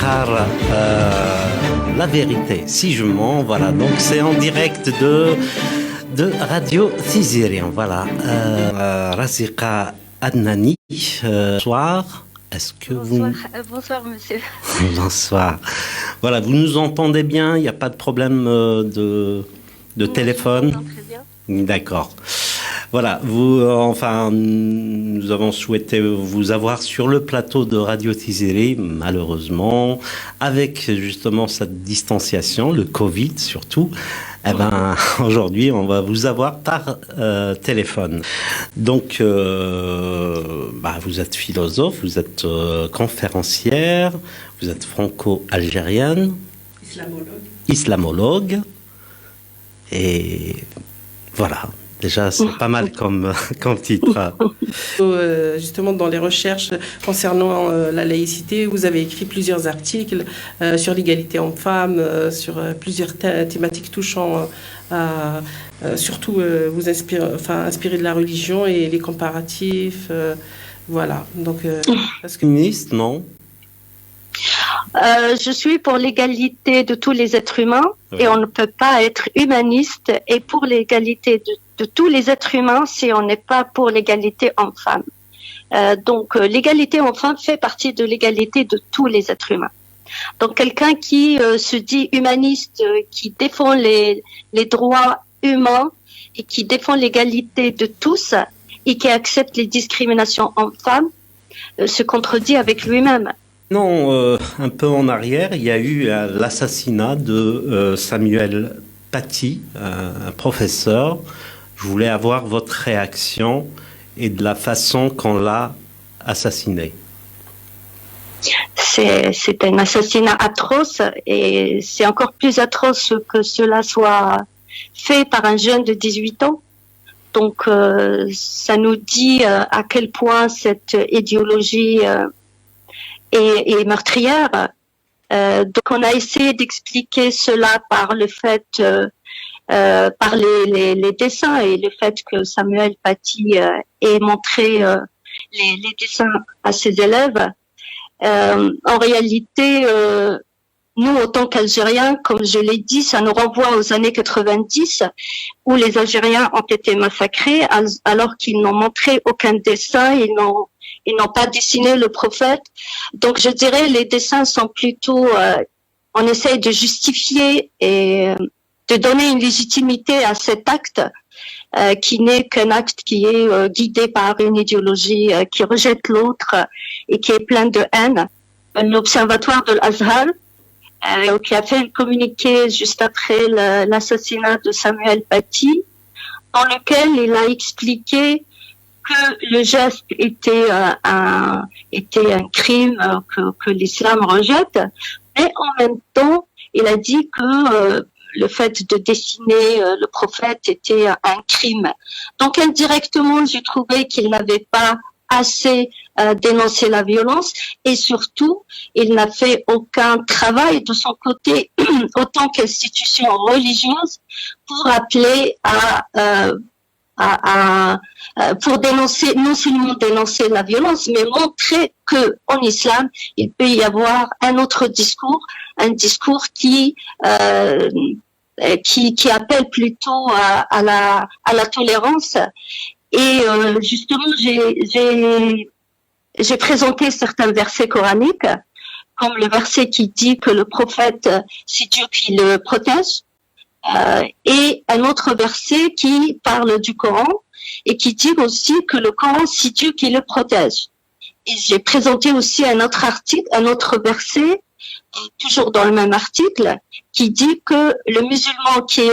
Sahara, la vérité, si je mens, voilà. Donc c'est en direct de Radio Thizérien, voilà. Razika Adnani, bonsoir. Est-ce que Bonsoir, monsieur. Bonsoir. Voilà, vous nous entendez bien, il n'y a pas de problème de téléphone. Très bien. D'accord. Voilà, nous avons souhaité vous avoir sur le plateau de Radio Thizéré, malheureusement, avec justement cette distanciation, le Covid surtout. Eh ben, aujourd'hui, on va vous avoir par téléphone. Donc, vous êtes philosophe, vous êtes conférencière, vous êtes franco-algérienne, islamologue, et voilà. Déjà, c'est pas mal comme titre. Justement, dans les recherches concernant la laïcité, vous avez écrit plusieurs articles sur l'égalité homme-femme, sur plusieurs thématiques touchant à surtout vous inspirer de la religion et les comparatifs. Voilà. Donc, Féministe, non? Je suis pour l'égalité de tous les êtres humains et on ne peut pas être humaniste et pour l'égalité de tous les êtres humains si on n'est pas pour l'égalité homme-femme. Donc l'égalité homme-femme fait partie de l'égalité de tous les êtres humains. Donc quelqu'un qui se dit humaniste, qui défend les droits humains et qui défend l'égalité de tous et qui accepte les discriminations hommes-femmes se contredit avec lui-même. Non, un peu en arrière, il y a eu l'assassinat de Samuel Paty, un professeur. Je voulais avoir votre réaction et de la façon qu'on l'a assassiné. C'est un assassinat atroce et c'est encore plus atroce que cela soit fait par un jeune de 18 ans. Donc, ça nous dit à quel point cette idéologie est meurtrière. Donc on a essayé d'expliquer cela par le fait, par les dessins et le fait que Samuel Paty ait montré les dessins à ses élèves. En réalité, nous, en tant qu'Algériens, comme je l'ai dit, ça nous renvoie aux années 90 où les Algériens ont été massacrés alors qu'ils n'ont montré aucun dessin, ils n'ont pas dessiné le prophète. Donc, je dirais, les dessins sont plutôt, on essaye de justifier et de donner une légitimité à cet acte qui n'est qu'un acte qui est guidé par une idéologie qui rejette l'autre et qui est plein de haine. L'Observatoire de l'Azhar, qui a fait un communiqué juste après l'assassinat de Samuel Paty, dans lequel il a expliqué que le geste était un crime que l'islam rejette, mais en même temps, il a dit que le fait de dessiner le prophète était un crime. Donc indirectement, j'ai trouvé qu'il n'avait pas assez dénoncé la violence et surtout, il n'a fait aucun travail de son côté, autant qu'institution religieuse, pour appeler pour dénoncer, non seulement dénoncer la violence, mais montrer que en islam, il peut y avoir un autre discours, un discours qui appelle plutôt à la tolérance. Et justement, j'ai présenté certains versets coraniques, comme le verset qui dit que le prophète, c'est Dieu qui le protège. Et un autre verset qui parle du Coran et qui dit aussi que le Coran, c'est Dieu qui le protège. Et j'ai présenté aussi un autre article, un autre verset, toujours dans le même article, qui dit que le musulman qui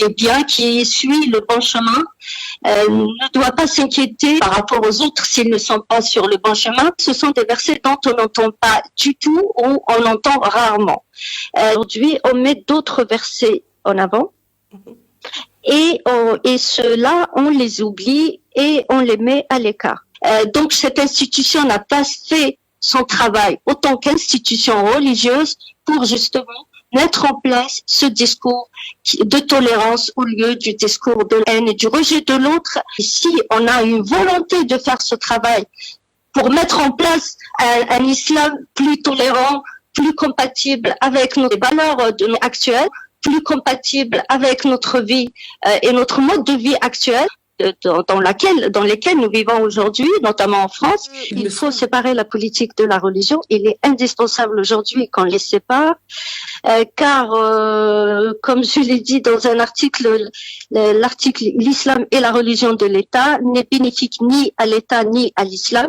est bien, qui suit le bon chemin, ne doit pas s'inquiéter par rapport aux autres s'ils ne sont pas sur le bon chemin. Ce sont des versets dont on n'entend pas du tout ou on entend rarement. Aujourd'hui, on met d'autres versets en avant et ceux-là, on les oublie et on les met à l'écart. Donc, cette institution n'a pas fait son travail autant qu'institution religieuse pour justement mettre en place ce discours de tolérance au lieu du discours de haine et du rejet de l'autre. Et si on a une volonté de faire ce travail pour mettre en place un islam plus tolérant, plus compatible avec nos valeurs actuelles, plus compatible avec notre vie et notre mode de vie actuel dans lesquels nous vivons aujourd'hui, notamment en France. Il faut séparer la politique de la religion. Il est indispensable aujourd'hui qu'on les sépare, car, comme je l'ai dit dans un article, l'article l'islam et la religion de l'État n'est bénéfique ni à l'État ni à l'islam.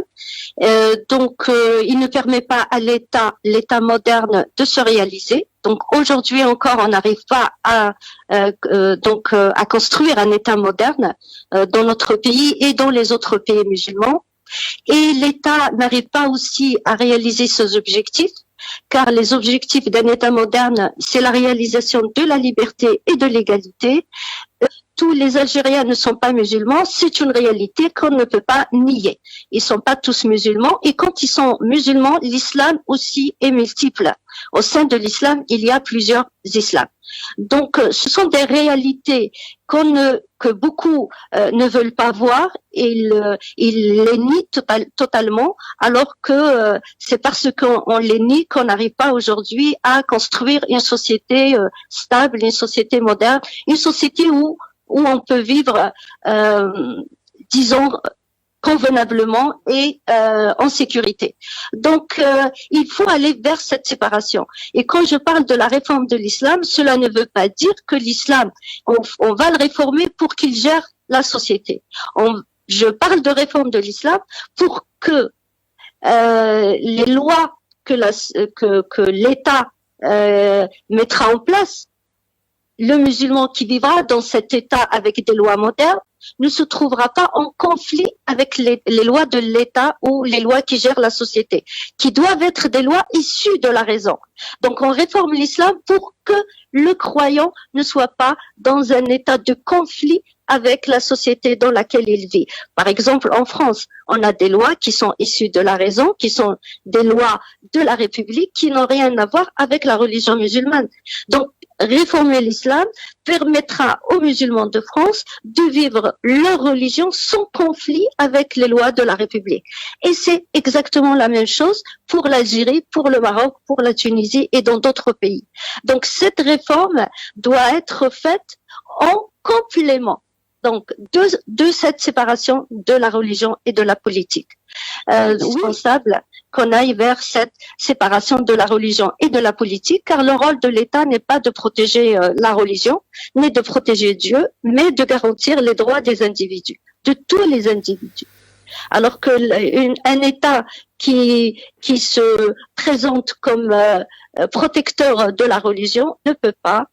Donc, il ne permet pas à l'État moderne de se réaliser. Donc aujourd'hui encore, on n'arrive pas à construire un État moderne dans notre pays et dans les autres pays musulmans. Et l'État n'arrive pas aussi à réaliser ses objectifs, car les objectifs d'un État moderne, c'est la réalisation de la liberté et de l'égalité. Tous les Algériens ne sont pas musulmans, c'est une réalité qu'on ne peut pas nier. Ils sont pas tous musulmans, et quand ils sont musulmans, l'islam aussi est multiple. Au sein de l'islam, il y a plusieurs islams. Donc, ce sont des réalités que beaucoup ne veulent pas voir, et ils les nient totalement, alors que c'est parce qu'on les nie qu'on n'arrive pas aujourd'hui à construire une société stable, une société moderne, une société où on peut vivre, disons, convenablement et en sécurité. Donc, il faut aller vers cette séparation. Et quand je parle de la réforme de l'islam, cela ne veut pas dire que l'islam, on va le réformer pour qu'il gère la société. Je parle de réforme de l'islam pour que les lois que l'État mettra en place, le musulman qui vivra dans cet État avec des lois modernes ne se trouvera pas en conflit avec les lois de l'État ou les lois qui gèrent la société, qui doivent être des lois issues de la raison. Donc on réforme l'islam pour que le croyant ne soit pas dans un état de conflit avec la société dans laquelle il vit. Par exemple, en France, on a des lois qui sont issues de la raison, qui sont des lois de la République, qui n'ont rien à voir avec la religion musulmane. Donc, réformer l'islam permettra aux musulmans de France de vivre leur religion sans conflit avec les lois de la République. Et c'est exactement la même chose pour l'Algérie, pour le Maroc, pour la Tunisie et dans d'autres pays. Donc, cette réforme doit être faite en complément, donc, de cette séparation de la religion et de la politique. Indispensable qu'on aille vers cette séparation de la religion et de la politique, car le rôle de l'État n'est pas de protéger la religion, ni de protéger Dieu, mais de garantir les droits des individus, de tous les individus. Alors que un État qui se présente comme protecteur de la religion ne peut pas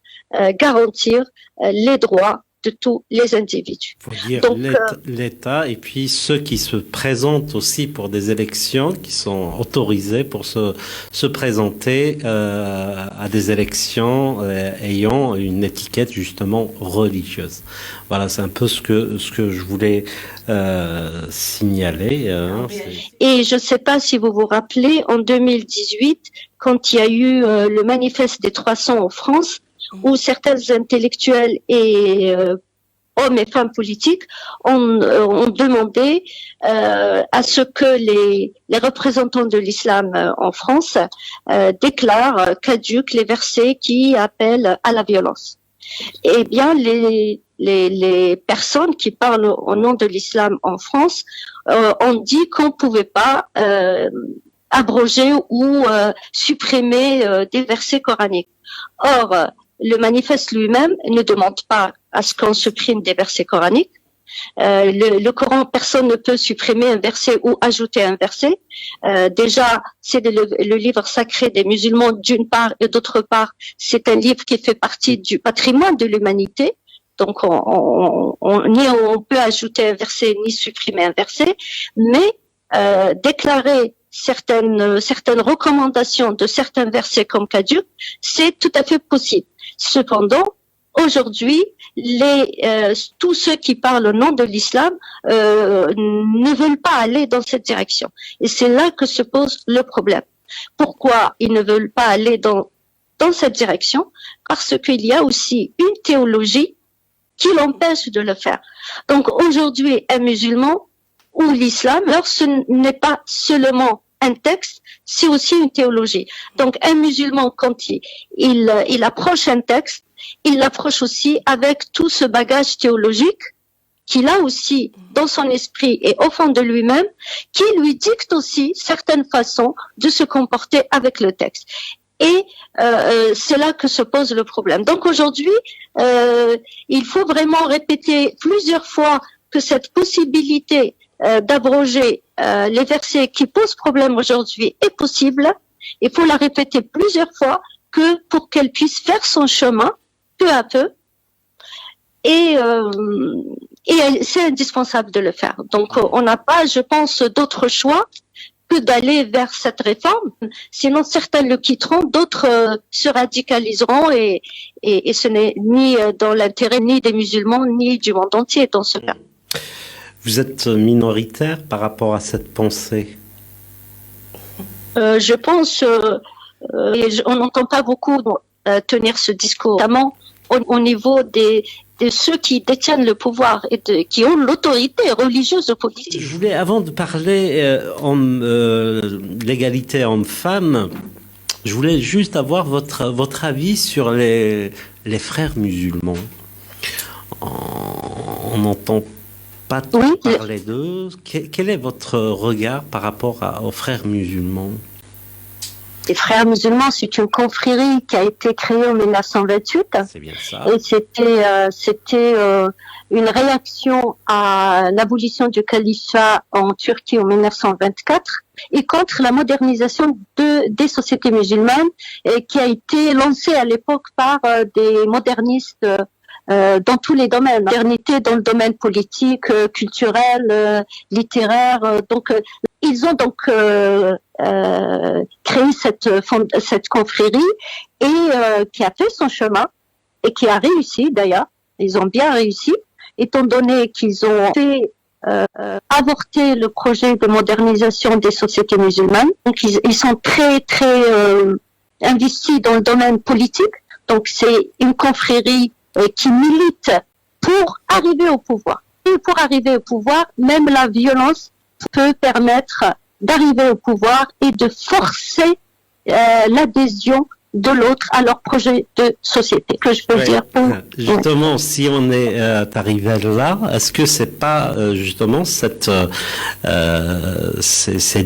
garantir les droits de tous les individus. Il faut dire l'État et puis ceux qui se présentent aussi pour des élections, qui sont autorisés pour se présenter à des élections ayant une étiquette justement religieuse. Voilà, c'est un peu ce que je voulais signaler. Et je ne sais pas si vous vous rappelez, en 2018, quand il y a eu le manifeste des 300 en France, où certains intellectuels et hommes et femmes politiques ont demandé à ce que les représentants de l'islam en France déclarent caducs les versets qui appellent à la violence. Eh bien, les personnes qui parlent au nom de l'islam en France ont dit qu'on ne pouvait pas abroger ou supprimer des versets coraniques. Or, le manifeste lui-même ne demande pas à ce qu'on supprime des versets coraniques. Le Coran, personne ne peut supprimer un verset ou ajouter un verset. Déjà, c'est le livre sacré des musulmans d'une part, et d'autre part, c'est un livre qui fait partie du patrimoine de l'humanité. Donc, ni on peut ajouter un verset, ni supprimer un verset, mais déclarer certaines recommandations de certains versets comme caducs, c'est tout à fait possible. Cependant, aujourd'hui, tous ceux qui parlent au nom de l'islam ne veulent pas aller dans cette direction. Et c'est là que se pose le problème. Pourquoi ils ne veulent pas aller dans cette direction? Parce qu'il y a aussi une théologie qui l'empêche de le faire. Donc aujourd'hui, un musulman ou l'islam, alors ce n'est pas seulement un texte, c'est aussi une théologie. Donc un musulman, quand il approche un texte, il l'approche aussi avec tout ce bagage théologique qu'il a aussi dans son esprit et au fond de lui-même, qui lui dicte aussi certaines façons de se comporter avec le texte. Et c'est là que se pose le problème. Donc aujourd'hui, il faut vraiment répéter plusieurs fois que cette possibilité d'abroger les versets qui posent problème aujourd'hui est possible. Il faut la répéter plusieurs fois que pour qu'elle puisse faire son chemin peu à peu. Et c'est indispensable de le faire. Donc on n'a pas, je pense, d'autre choix que d'aller vers cette réforme. Sinon, certains le quitteront, d'autres se radicaliseront et ce n'est ni dans l'intérêt ni des musulmans ni du monde entier dans ce cas. Vous êtes minoritaire par rapport à cette pensée? Je pense, on n'entend pas beaucoup tenir ce discours, notamment au niveau de ceux qui détiennent le pouvoir et qui ont l'autorité religieuse ou politique. Je voulais, avant de parler l'égalité homme-femme, je voulais juste avoir votre avis sur les frères musulmans. On n'entend pas trop parler d'eux. Quel est votre regard par rapport aux frères musulmans? Les frères musulmans, c'est une confrérie qui a été créée en 1928. C'est bien ça. Et c'était une réaction à l'abolition du califat en Turquie en 1924 et contre la modernisation des sociétés musulmanes qui a été lancée à l'époque par des modernistes dans tous les domaines, modernité dans le domaine politique, culturel, littéraire. Donc, ils ont donc créé cette confrérie et qui a fait son chemin et qui a réussi d'ailleurs. Ils ont bien réussi, étant donné qu'ils ont fait avorter le projet de modernisation des sociétés musulmanes. Donc, ils sont très investis dans le domaine politique. Donc, c'est une confrérie qui milite pour arriver au pouvoir. Et pour arriver au pouvoir, même la violence peut permettre d'arriver au pouvoir et de forcer l'adhésion de l'autre à leur projet de société, que je peux dire. Justement, si on est arrivé là, est-ce que c'est pas justement c'est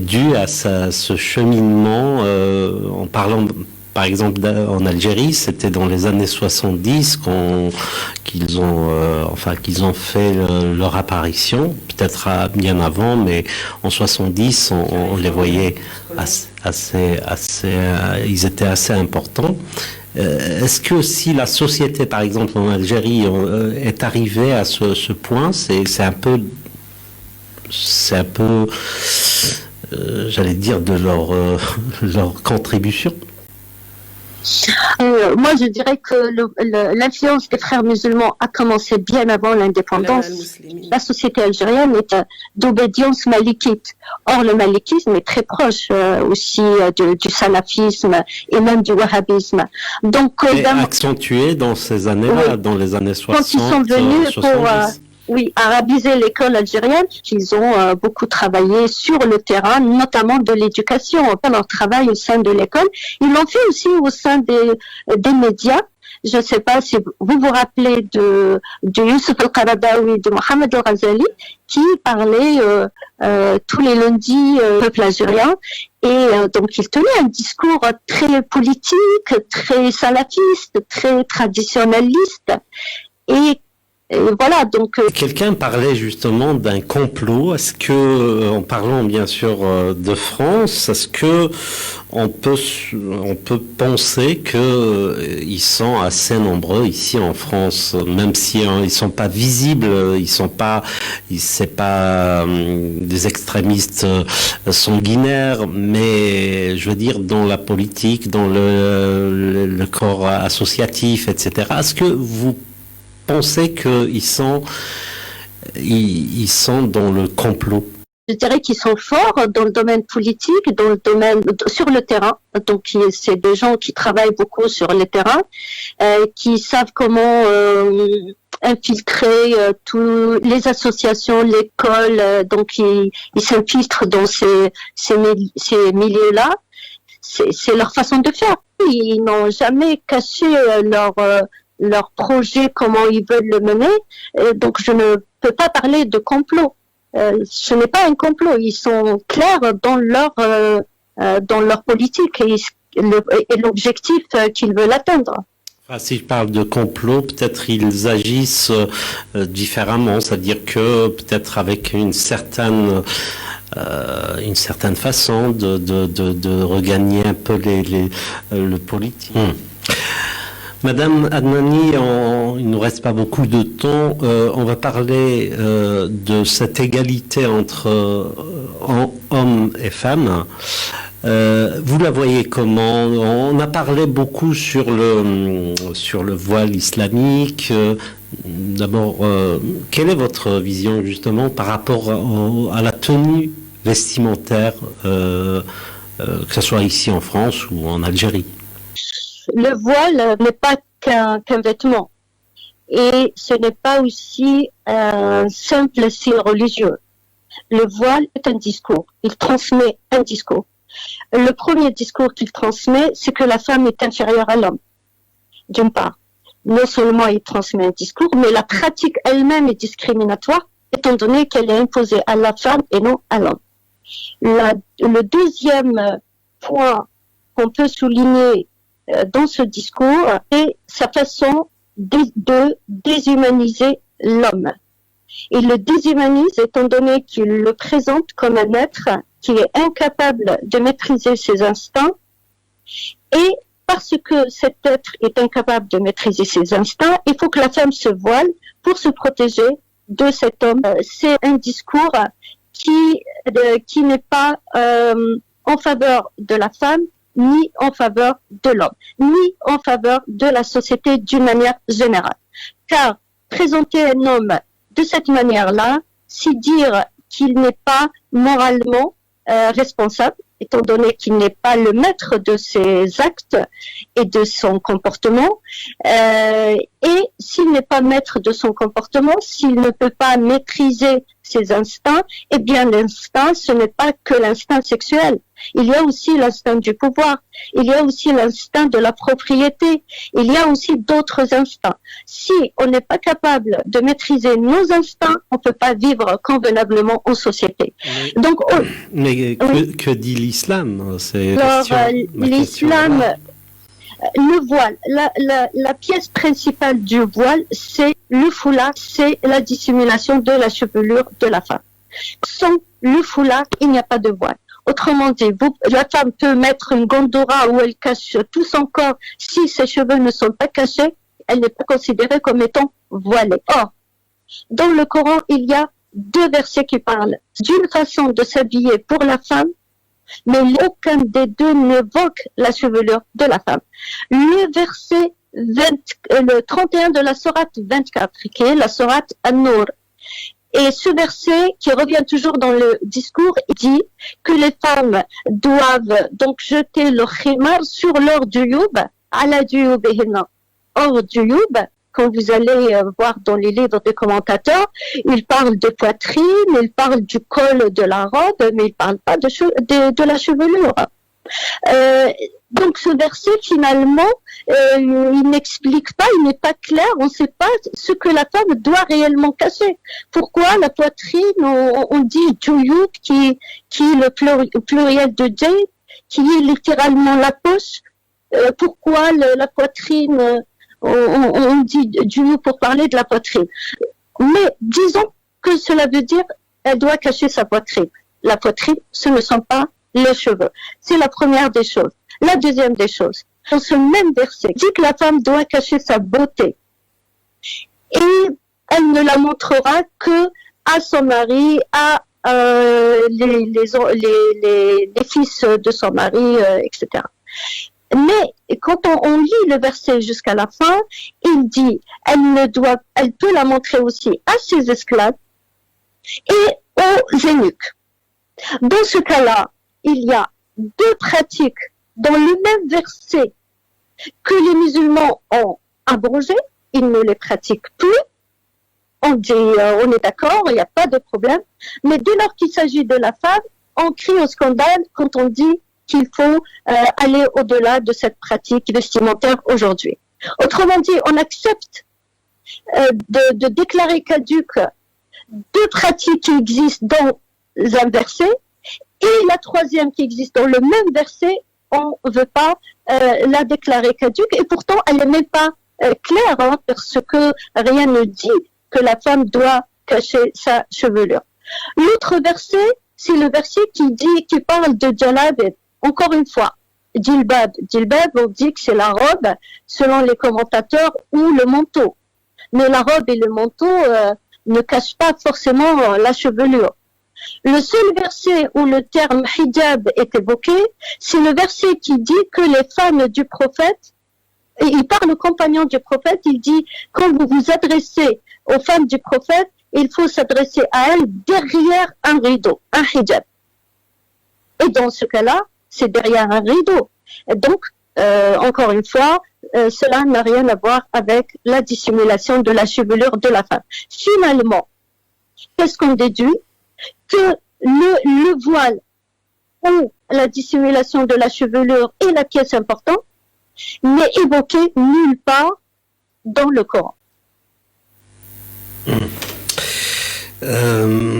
dû à ce cheminement en parlant. Par exemple, en Algérie, c'était dans les années 70 qu'ils ont fait leur apparition, peut-être bien avant, mais en 70, on les voyait ils étaient assez importants. Est-ce que si la société, par exemple, en Algérie, est arrivée à ce point, c'est un peu, j'allais dire, de leur contribution? Moi, je dirais que l'influence des frères musulmans a commencé bien avant l'indépendance. La société algérienne est d'obédience malikite. Or, le malikisme est très proche aussi du salafisme et même du wahhabisme. Donc, accentué dans ces années-là, dans les années 60, quand ils sont venus 70. pour arabiser l'école algérienne, ils ont beaucoup travaillé sur le terrain, notamment de l'éducation, leur travail au sein de l'école. Ils l'ont fait aussi au sein des médias. Je ne sais pas si vous vous rappelez de Youssef al-Qaradawi, de Mohamed al-Ghazali, qui parlait tous les lundis au peuple algérien. Et donc, il tenait un discours très politique, très salafiste, très traditionnaliste. Et voilà, donc. Quelqu'un parlait justement d'un complot. Est-ce que, en parlant bien sûr de France, est-ce que on peut penser que ils sont assez nombreux ici en France, même si ils sont pas visibles, c'est pas des extrémistes sanguinaires, mais je veux dire dans la politique, dans le corps associatif, etc. Est-ce que vous pensez qu'ils sont dans le complot? Je dirais qu'ils sont forts dans le domaine politique, dans le domaine sur le terrain. Donc, c'est des gens qui travaillent beaucoup sur le terrain, qui savent comment infiltrer tous les associations, l'école, donc ils s'infiltrent dans ces milieux-là. C'est leur façon de faire. Ils n'ont jamais caché leur projet, comment ils veulent le mener. Donc je ne peux pas parler de complot. Ce n'est pas un complot. Ils sont clairs dans leur politique et l'objectif qu'ils veulent atteindre. Enfin, si je parle de complot, peut-être ils agissent différemment, c'est-à-dire que peut-être avec une certaine façon de regagner un peu le politique. Madame Adnani, il nous reste pas beaucoup de temps. On va parler de cette égalité entre hommes et femmes. Vous la voyez comment? On a parlé beaucoup sur le voile islamique. D'abord, quelle est votre vision justement par rapport à la tenue vestimentaire, que ce soit ici en France ou en Algérie? Le voile n'est pas qu'un vêtement et ce n'est pas aussi un simple signe religieux. Le voile est un discours, il transmet un discours. Le premier discours qu'il transmet, c'est que la femme est inférieure à l'homme, d'une part. Non seulement il transmet un discours, mais la pratique elle-même est discriminatoire, étant donné qu'elle est imposée à la femme et non à l'homme. Le deuxième point qu'on peut souligner dans ce discours est sa façon de déshumaniser l'homme. Il le déshumanise étant donné qu'il le présente comme un être qui est incapable de maîtriser ses instincts, et parce que cet être est incapable de maîtriser ses instincts, il faut que la femme se voile pour se protéger de cet homme. C'est un discours qui n'est pas en faveur de la femme, ni en faveur de l'homme, ni en faveur de la société d'une manière générale. Car présenter un homme de cette manière-là, c'est dire qu'il n'est pas moralement responsable, étant donné qu'il n'est pas le maître de ses actes et de son comportement. Et s'il n'est pas maître de son comportement, s'il ne peut pas maîtriser ses instincts, eh bien l'instinct, ce n'est pas que l'instinct sexuel. Il y a aussi l'instinct du pouvoir, il y a aussi l'instinct de la propriété, il y a aussi d'autres instincts. Si on n'est pas capable de maîtriser nos instincts, on ne peut pas vivre convenablement en société. Donc, que dit l'islam? L'islam, le voile, la pièce principale du voile, c'est le foulard, c'est la dissimulation de la chevelure de la femme. Sans le foulard, il n'y a pas de voile. Autrement dit, la femme peut mettre une gondora où elle cache tout son corps. Si ses cheveux ne sont pas cachés, elle n'est pas considérée comme étant voilée. Or, dans le Coran, il y a 2 versets qui parlent d'une façon de s'habiller pour la femme, mais aucun des 2 n'évoque la chevelure de la femme. Le verset le 31 de la sourate 24, qui est la sourate An-Nur. Et ce verset, qui revient toujours dans le discours, dit que les femmes doivent donc jeter leur khimar sur leur duyub, ala duyubihina. Or, duyub, quand vous allez voir dans les livres des commentateurs, ils parlent de poitrine, ils parlent du col de la robe, mais ils parlent pas de la chevelure. Donc ce verset finalement, il n'explique pas, il n'est pas clair, on ne sait pas ce que la femme doit réellement cacher. Pourquoi la poitrine, on dit juyub qui est le pluriel de jay, qui est littéralement la poche. Pourquoi la poitrine, on dit juyub pour parler de la poitrine. Mais disons que cela veut dire elle doit cacher sa poitrine. La poitrine, ce ne sont pas les cheveux. C'est la première des choses. La deuxième des choses, dans ce même verset, dit que la femme doit cacher sa beauté. Et elle ne la montrera que à son mari, à les fils de son mari, etc. Mais quand on lit le verset jusqu'à la fin, il dit, elle peut la montrer aussi à ses esclaves et aux eunuques. Dans ce cas-là, il y a 2 pratiques dans le même verset que les musulmans ont abrogées, ils ne les pratiquent plus, on dit, on est d'accord, il n'y a pas de problème. Mais dès lors qu'il s'agit de la femme, on crie au scandale quand on dit qu'il faut aller au-delà de cette pratique vestimentaire aujourd'hui. Autrement dit, on accepte de déclarer caduques deux pratiques qui existent dans un verset, et la troisième qui existe dans le même verset, on ne veut pas la déclarer caduque, et pourtant elle n'est même pas claire, hein, parce que rien ne dit que la femme doit cacher sa chevelure. L'autre verset, c'est le verset qui parle de jalab. Encore une fois, djilbab. Djilbab, on dit que c'est la robe, selon les commentateurs, ou le manteau. Mais la robe et le manteau ne cachent pas forcément la chevelure. Le seul verset où le terme hijab est évoqué, c'est le verset qui dit que les femmes du prophète, et il parle aux compagnons du prophète, il dit, quand vous vous adressez aux femmes du prophète, il faut s'adresser à elles derrière un rideau, un hijab. Et dans ce cas-là, c'est derrière un rideau. Et donc, encore une fois, cela n'a rien à voir avec la dissimulation de la chevelure de la femme. Finalement, qu'est-ce qu'on déduit? Que le voile ou la dissimulation de la chevelure est la pièce importante, n'est évoquée nulle part dans le Coran.